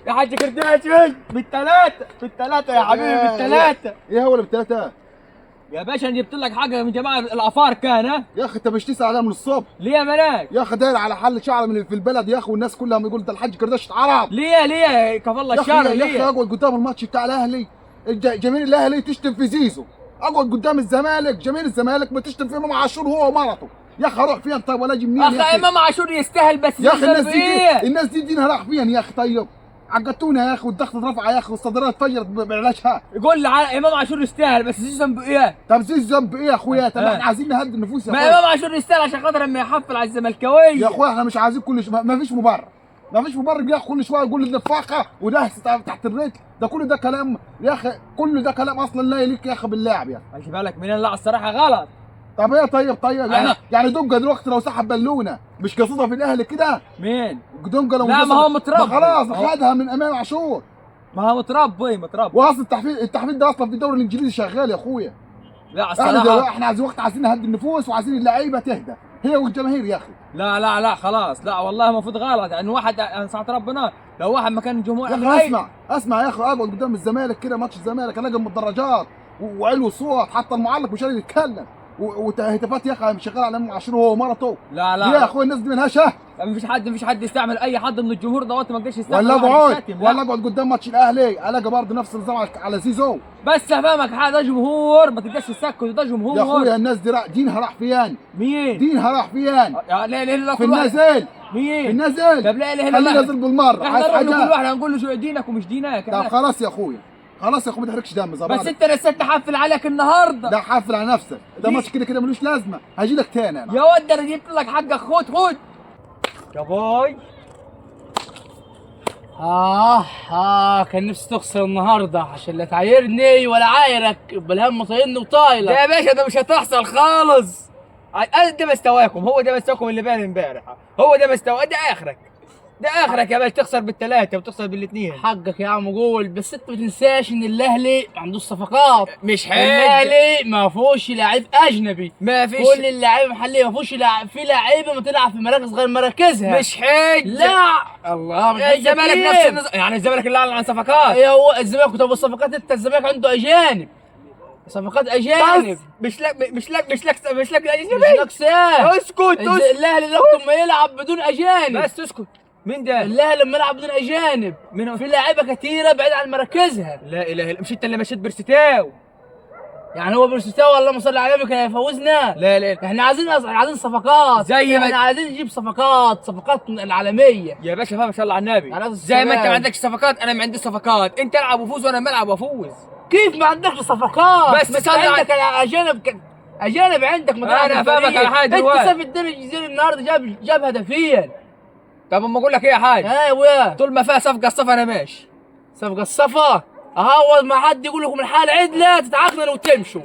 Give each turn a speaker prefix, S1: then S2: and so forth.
S1: يا حاج كرداشي بالثلاثه يا حبيبي بالثلاثه.
S2: ايه هو اللي بالثلاثه؟
S1: يا باشا انا جبت لك حاجه من جماعه الافار كان ها.
S2: يا اخي انت مش تسال عليها من الصبح؟
S1: ليه يا ملاك؟
S2: يا اخي داير على حل شعر من في البلد يا اخي، والناس كلها بيقول ده الحاج كرداش اتعرض.
S1: ليه كفى الله الشر
S2: يا
S1: ليه؟
S2: اخي اقعد قدام الماتش بتاع الاهلي، جماهير الاهلي تشتم في زيزو، اقعد قدام الزمالك جماهير الزمالك بتشتم في امام عاشور هو ومرته. يا اخي اروح فين طيب ولا اجي منين يا
S1: اخي
S2: اخي؟
S1: امام عاشور يستاهل بس
S2: يا اخي
S1: ايه؟
S2: الناس دي دينها راح فين يا اخي؟ طيب عقدتونا يا اخي، والضغط اترفع يا اخي، والصدرات اتفجرت بعلاجها.
S1: يقول لي امام عاشور يستاهل بس زيزو ذنبه ايه؟
S2: طب زيزو ذنب ايه يا اخويا؟ طب احنا عايزين نهدي النفوس يا
S1: ما
S2: اخويا.
S1: امام عاشور يستاهل عشان خاطر لما يحفل على الزملكاويه.
S2: يا اخويا احنا مش عايزين ما فيش مبرر، ما فيش مبرر يا اخي. كل شويه يقول النفاقه وده تحت الرجل، ده كل ده كلام يا اخي، كل ده كلام اصلا لا يليق يا اخي باللاعب يا اخي.
S1: خلي بالك من لا الصراحه غلط.
S2: طب ايه طيب يعني دونجا دلوقتي لو سحب بالونه مش قصتها في الاهلي كده؟
S1: مين؟
S2: دونجا لو
S1: لا ما هو متربي،
S2: خلاص خدها من امام عاشور.
S1: ما هو متربي.
S2: واصل التحفيل ده اصلا في الدوري الانجليزي شغال يا اخويا.
S1: لا الصراحه
S2: احنا عايزين وقت، عايزين نهدي النفوس وعايزين اللعيبه تهدى هي والجماهير يا اخي.
S1: لا خلاص، لا والله المفروض غلط يعني. واحد ساعة ربنا لو واحد مكان الجمهور
S2: يا اخي اسمع يا اخي، اقعد قدام الزمالك كده ماتش الزمالك الاقي المدرجات وعلو صوت، حتى المعلق مش قادر يتكلم، وهتافات يا اخي شغال على امام عاشور هو ومرته.
S1: لا
S2: يا اخويا الناس دي منها شهر.
S1: مفيش حد يستعمل اي حد من الجمهور دوت، ما قدرش يستعمل.
S2: ولا اقعد قدام ماتش الاهلي الاقي برضه نفس النظام على زيزو.
S1: بس افهمك حاجه، ده جمهور ما تقدرش تسكت، ده جمهور
S2: يا اخويا. الناس دي دينها راح فين؟
S1: مين؟
S2: دينها راح فين؟
S1: لا اله
S2: في النازل.
S1: مين؟
S2: في النازل.
S1: طب لا اله الا
S2: الله، خلينا ننزل بالمره.
S1: احنا نروح لكل واحد هنقول له شو دينك ومش دينك.
S2: طب خلاص يا اخويا، خلاص يا اخويا ما تحرقش دم
S1: بس انت نسيت تحفل عليك النهارده.
S2: ده حافل على نفسك، ده ماتش كده ملوش لازمه، هجي لك تاني انا.
S1: يا ود انا جبت لك حقك، خد يا باي.
S3: كان نفسي تخسر النهارده عشان لا تعايرني ولا عايرك بالهم طايلني وطايلك.
S1: يا باشا ده مش هتحصل خالص. ده مستواكم، هو ده مستواكم اللي بان امبارح، هو ده مستوى، ده اخرك يا باشا. تخسر بالثلاثه وتخسر بالاثنين.
S3: حقك يا عم قول، بس انت ما تنساش ان الاهلي ما عندوش صفقات.
S1: مش حاجه،
S3: الاهلي ما فيهوش لاعب اجنبي،
S1: ما فيش
S3: كل اللعيبه محليه، ما فيهوش في لعيبه ما تلعب في مراكز غير مراكزها.
S1: مش حاجه.
S3: لا الله مش
S1: الزمالك نفس النظام يعني. الزمالك اللي اعلن عن صفقات.
S3: هو الزمالك. طب الصفقات انت الزمالك عنده اجانب، صفقات اجانب.
S1: مش لك
S3: مش لك ساعة.
S1: اسكت.
S3: الاهلي لما يلعب بدون اجانب.
S1: بس اسكت. مين ده؟
S3: الاهلي لما يلعب بدون اجانب في لاعيبه كثيره بعيد عن مراكزها.
S1: لا اله الا، مش انت اللي مشيت برستاو؟
S3: يعني هو برستاو اللهم صل على النبي كان يفوزنا؟
S1: لا
S3: احنا عايزين صفقات،
S1: زي ما
S3: احنا عايزين نجيب صفقات العالميه
S1: يا باشا. ما شاء الله على النبي. زي ما انت ما عندكش صفقات انا ما عنديش صفقات. انت العب وفوز وانا بلعب وافوز.
S3: كيف ما عندكش صفقات؟
S1: بس
S3: عندك اجانب عندك. ما
S1: انا افهمك على حاجه
S3: دلوقتي. انت سيف الدين الجزيري النهارده جاب هدفين.
S1: طب اما اقول لك ايه يا حاج،
S3: ايوه
S1: طول ما فيها صفقه الصفا انا ماشي.
S3: صفقه الصفا اهو، ما حد يقول لكم الحال عدله تتعاقدوا وتمشوا.